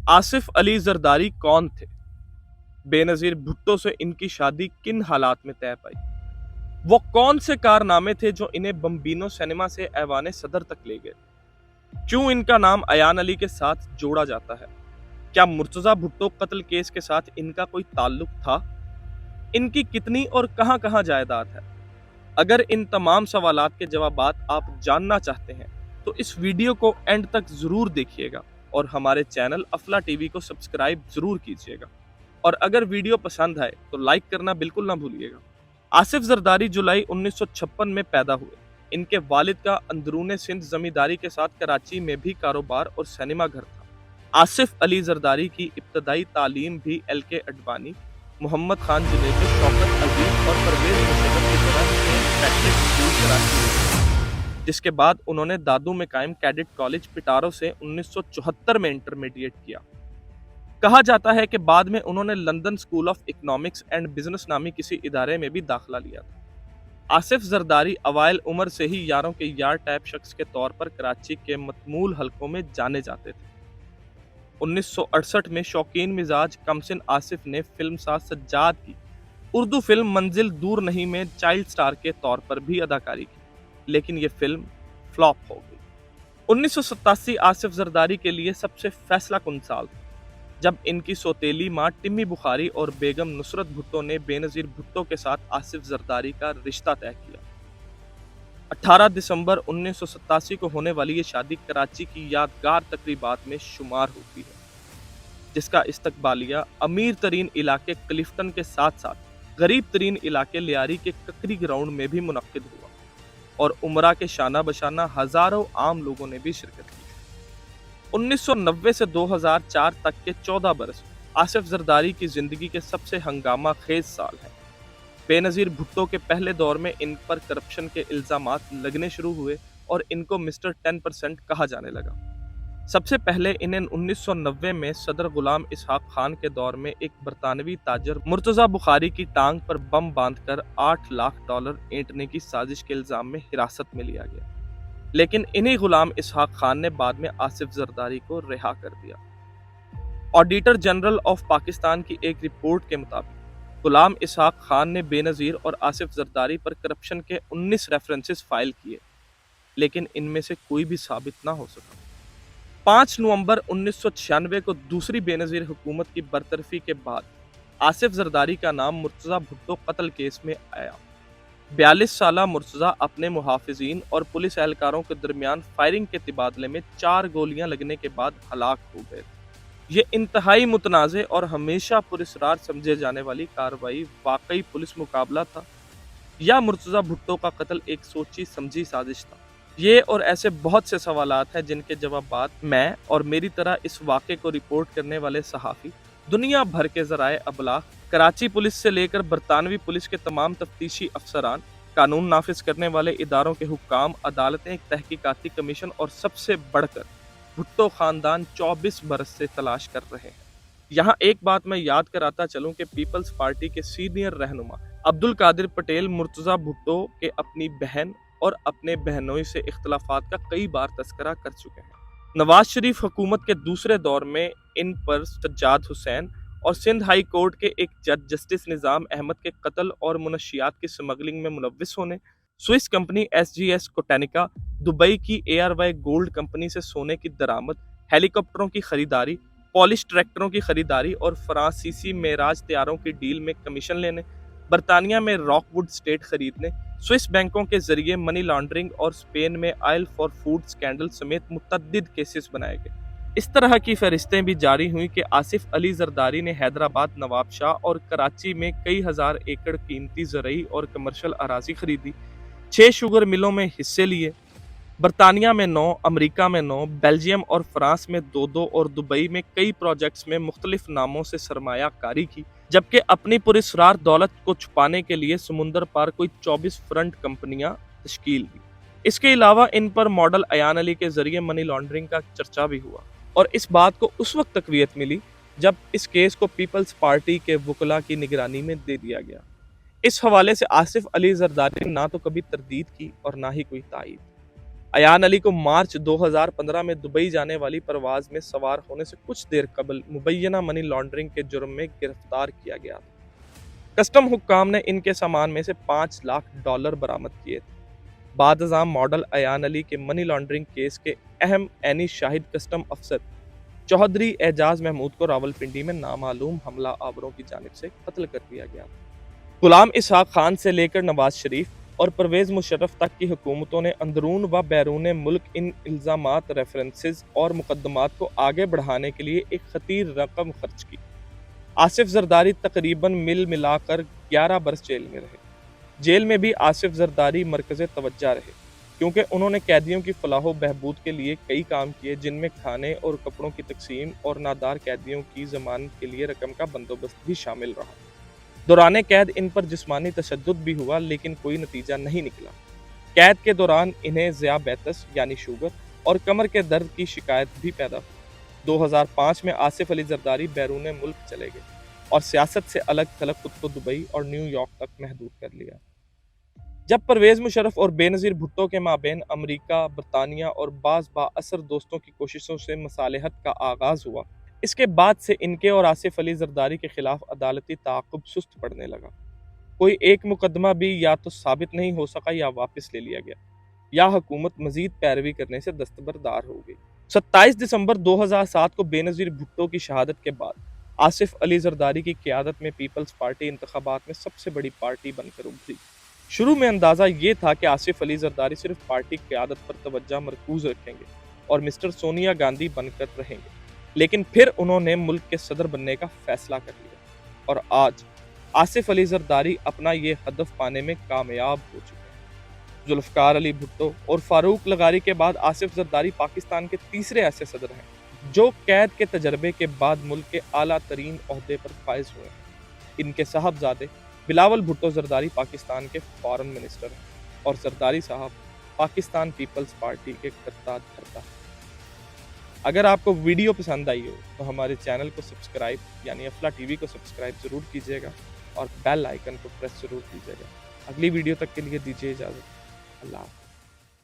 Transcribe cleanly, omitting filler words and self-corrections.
आसिफ अली जरदारी कौन थे? बेनजीर भुट्टो से इनकी शादी किन हालात में तय पाई? वो कौन से कारनामे थे जो इन्हें बम्बीनो सिनेमा से ऐवाने सदर तक ले गए? क्यों इनका नाम अयान अली के साथ जोड़ा जाता है? क्या मुर्तजा भुट्टो कत्ल केस के साथ इनका कोई ताल्लुक था? इनकी कितनी और कहां-कहां जायदाद है? अगर इन तमाम सवालात के जवाबात आप जानना चाहते हैं तो इस वीडियो को एंड तक जरूर देखिएगा और हमारे चैनल अफला टीवी को सब्सक्राइब जरूर कीजिएगा। और अगर वीडियो पसंद आए तो लाइक करना बिल्कुल ना भूलिएगा। आसिफ जरदारी जुलाई 1956 में पैदा हुए। इनके वालिद का अंदरूने सिंध जमींदारी के साथ कराची में भी कारोबार और सिनेमा घर था। आसिफ अली जरदारी की इब्तदाई तालीम भी एल.के. अडवाणी, मोहम्मद खान जुनैद, शौकत अजीज और परवेज मुशर्रफ की तरह सेंट पैट्रिक स्कूल कराची में पढ़ा, जिसके बाद उन्होंने दादू में कायम कैडेट कॉलेज पिटारो से 1974 में इंटरमीडिएट किया। कहा जाता है कि बाद में उन्होंने London school of economics and business नामी किसी इदारे में भी दाखिला लिया था। आसिफ जरदारी अवाइल उम्र से ही यारों के यार टाइप शख्स के तौर पर कराची के मतमूल हलकों में जाने जाते थे। 1968 में शौकीन मिजाज कमसिन आसिफ ने फिल्मसाज सज्जाद की उर्दू फिल्म मंजिल दूर नहीं में चाइल्ड स्टार के तौर पर भी अदाकारी की, लेकिन ये फिल्म फ्लॉप हो गई। 1987 आसिफ जरदारी के लिए सबसे फैसला कुन साल था, जब इनकी सौतेली मां टिम्मी बुखारी और बेगम नुसरत भुट्टो ने बेनजीर भुट्टो के साथ आसिफ जरदारी का रिश्ता तय किया। 18 दिसंबर 1987 को होने वाली ये शादी कराची की यादगार तकरीबात में शुमार होती है, जिसका इस्तकबालिया अमीर तरीन इलाके क्लिफ्टन के साथ साथ गरीब तरीन इलाके लियारी के ककरी ग्राउंड में भी मुनक्किद हुआ और उमरा के शाना बशाना हजारों आम लोगों ने भी शिरकत की। 1990 से 2004 तक के 14 बरस आसिफ जरदारी की जिंदगी के सबसे हंगामा खेज साल है। बेनजीर भुट्टो के पहले दौर में इन पर करप्शन के इल्जामात लगने शुरू हुए और इनको मिस्टर 10% कहा जाने लगा। सबसे पहले इन्हें 1990 में सदर गुलाम इसहाक खान के दौर में एक बरतानवी ताजर मुर्तजा बुखारी की टांग पर बम बांधकर $8 लाख ऐंठने की साजिश के इल्जाम में हिरासत में लिया गया, लेकिन इन्हीं गुलाम इसहाक खान ने बाद में आसिफ जरदारी को रिहा कर दिया। ऑडिटर जनरल ऑफ पाकिस्तान की एक रिपोर्ट के मुताबिक गुलाम इसहाक खान ने बेनजीर और आसिफ जरदारी पर करप्शन के 19 रेफरेंसेस फाइल किए, लेकिन इनमें से कोई भी साबित ना हो सका। 5 नवंबर 1996 को दूसरी बेनजीर हुकूमत की बरतरफी के बाद आसिफ जरदारी का नाम मुर्तजा भुट्टो कत्ल केस में आया। 42 साला मुर्तजा अपने मुहाफिजीन और पुलिस एहलकारों के दरमियान फायरिंग के तबादले में 4 गोलियां लगने के बाद हलाक हो गए। ये इंतहाई मुतनाज़े और हमेशा पुरस्कार समझे जाने वाली कार्रवाई वाकई पुलिस मुकाबला था या मुर्तजा भुट्टो का कत्ल एक सोची समझी साजिश था? ये और ऐसे बहुत से सवालात हैं जिनके जवाबात मैं और मेरी तरह इस वाक़े को रिपोर्ट करने वाले सहाफ़ी, दुनिया भर के ज़राए अबलाग, कराची पुलिस से लेकर बरतानवी पुलिस के तमाम तफ्तीशी अफसरान, कानून नाफिज करने वाले इदारों के हुक्काम, अदालतें, तहकीकाती कमीशन और सबसे बढ़कर भुट्टो खानदान 24 बरस से तलाश कर रहे हैं। यहाँ एक बात मैं याद कराता चलूं कि पीपल्स पार्टी के सीनियर रहनुमा अब्दुल कादिर पटेल मुर्तजा भुट्टो के अपनी बहन और अपने बहनोई से इख्तलाफात का कई बार तस्करा कर चुके हैं। नवाज शरीफ हुकूमत के दूसरे दौर में इन पर सज्जाद हुसैन और सिंध हाई कोर्ट के एक जज जस्टिस निज़ाम अहमद के कत्ल और मुनशियात की स्मगलिंग में मुलव्विस होने, स्विस कंपनी SGS कोटेनिका, दुबई की ARY गोल्ड कंपनी से सोने की दरामद, हेलीकॉप्टरों की खरीदारी, पॉलिश ट्रैक्टरों की खरीदारी और फ्रांसीसी मेराज तैयारों की डील में कमीशन लेने, बरतानिया में रॉकवुड स्टेट खरीदने, स्विस बैंकों के जरिए मनी लॉन्ड्रिंग और स्पेन में ऑयल फॉर फूड स्कैंडल समेत मुतअद्दिद केसेस बनाए गए। इस तरह की फहरिस्तें भी जारी हुई कि आसिफ अली जरदारी ने हैदराबाद, नवाबशाह और कराची में कई हजार एकड़ कीमती ज़रई और कमर्शियल अराजी खरीदी, 6 शुगर मिलों में हिस्से लिए, बरतानिया में 9, अमेरिका में 9, बेल्जियम और फ्रांस में 2-2 और दुबई में कई प्रोजेक्ट्स में मुख्तलिफ नामों से सरमाया कारी की, जबकि अपनी पुरस्कार दौलत को छुपाने के लिए समुंदर पार कोई 24 फ्रंट कंपनियां तश्कील दी। इसके अलावा इन पर मॉडल अयान अली के जरिए मनी लॉन्ड्रिंग का चर्चा भी हुआ और इस बात को उस वक्त तकवीयत मिली जब इस केस को पीपल्स पार्टी के वकला की निगरानी में दे दिया गया। इस हवाले से आसिफ अली जरदारी ने ना तो कभी तरदीद की और ना ही कोई तायीद। अयान अली को मार्च 2015 में दुबई जाने वाली परवाज में सवार होने से कुछ देर कबल मुबैना मनी लॉन्ड्रिंग के जुर्म में गिरफ्तार किया गया था। कस्टम हुक्काम ने इनके सामान में से $5 लाख बरामद किए थे। बादशाह मॉडल अयान अली के मनी लॉन्ड्रिंग केस के अहम एनी शाहिद कस्टम अफसर चौधरी एजाज महमूद को रावलपिंडी में नामालूम हमला आवरों की जानिब से कत्ल कर दिया गया। गुलाम इसहाक खान से लेकर नवाज शरीफ और परवेज मुशर्रफ तक की हुकूमतों ने अंदरून व बैरून मुल्क इन इल्जामात, रेफरेंसेस और मुकदमात को आगे बढ़ाने के लिए एक खतीर रकम खर्च की। आसिफ जरदारी तकरीबन मिल मिलाकर 11 बरस जेल में रहे। जेल में भी आसिफ जरदारी मरकज़ तवज्जो रहे, क्योंकि उन्होंने कैदियों की फलाह बहबूद के लिए कई काम किए, जिनमें खाने और कपड़ों की तकसीम और नादार कैदियों की जमानत के लिए रकम का बंदोबस्त भी शामिल रहा। दौरान कैद इन पर जिस्मानी तशद्दुद भी हुआ, लेकिन कोई नतीजा नहीं निकला। कैद के दौरान इन्हें ज़ियाबैतस यानी शुगर और कमर के दर्द की शिकायत भी पैदा हुई। 2005 में आसिफ अली जरदारी बैरून मुल्क चले गए और सियासत से अलग थलग खुद को दुबई और न्यूयॉर्क तक महदूद कर लिया। जब परवेज मुशर्रफ और बेनज़ीर भुट्टो के माबेन अमेरिका, बरतानिया और बाज़ बाअसर दोस्तों की कोशिशों से मसालहत का आगाज़ हुआ, इसके बाद से इनके और आसिफ अली जरदारी के खिलाफ अदालती ताक़ुब सुस्त पड़ने लगा। कोई एक मुकदमा भी या तो साबित नहीं हो सका या वापस ले लिया गया, या हुकूमत मजीद पैरवी करने से दस्तबरदार हो गई। 27 दिसंबर 2007 को बेनज़ीर भुट्टो की शहादत के बाद आसिफ अली जरदारी की क़यादत में पीपल्स पार्टी इंतखाबात में सबसे बड़ी पार्टी बनकर उभरी। शुरू में अंदाज़ा ये था कि आसिफ अली जरदारी सिर्फ पार्टी क़यादत पर तवज्जो मरकूज़ रखेंगे और मिस्टर सोनिया गांधी बनकर रहेंगे, लेकिन फिर उन्होंने मुल्क के सदर बनने का फैसला कर लिया और आज आसिफ अली जरदारी अपना ये हदफ पाने में कामयाब हो चुके हैं। जुल्फ़िकार अली भुट्टो और फारूक लगारी के बाद आसिफ जरदारी पाकिस्तान के तीसरे ऐसे सदर हैं जो कैद के तजर्बे के बाद मुल्क के आला तरीन ओहदे पर फाइज हुए हैं। इनके साहबजादे बिलावल भुट्टो जरदारी पाकिस्तान के फॉरेन मिनिस्टर हैं और जरदारी साहब पाकिस्तान पीपल्स पार्टी के करता धरता। अगर आपको वीडियो पसंद आई हो तो हमारे चैनल को सब्सक्राइब यानी अफला टीवी को सब्सक्राइब ज़रूर कीजिएगा और बेल आइकन को प्रेस ज़रूर कीजिएगा। अगली वीडियो तक के लिए दीजिए इजाज़त। अल्लाह।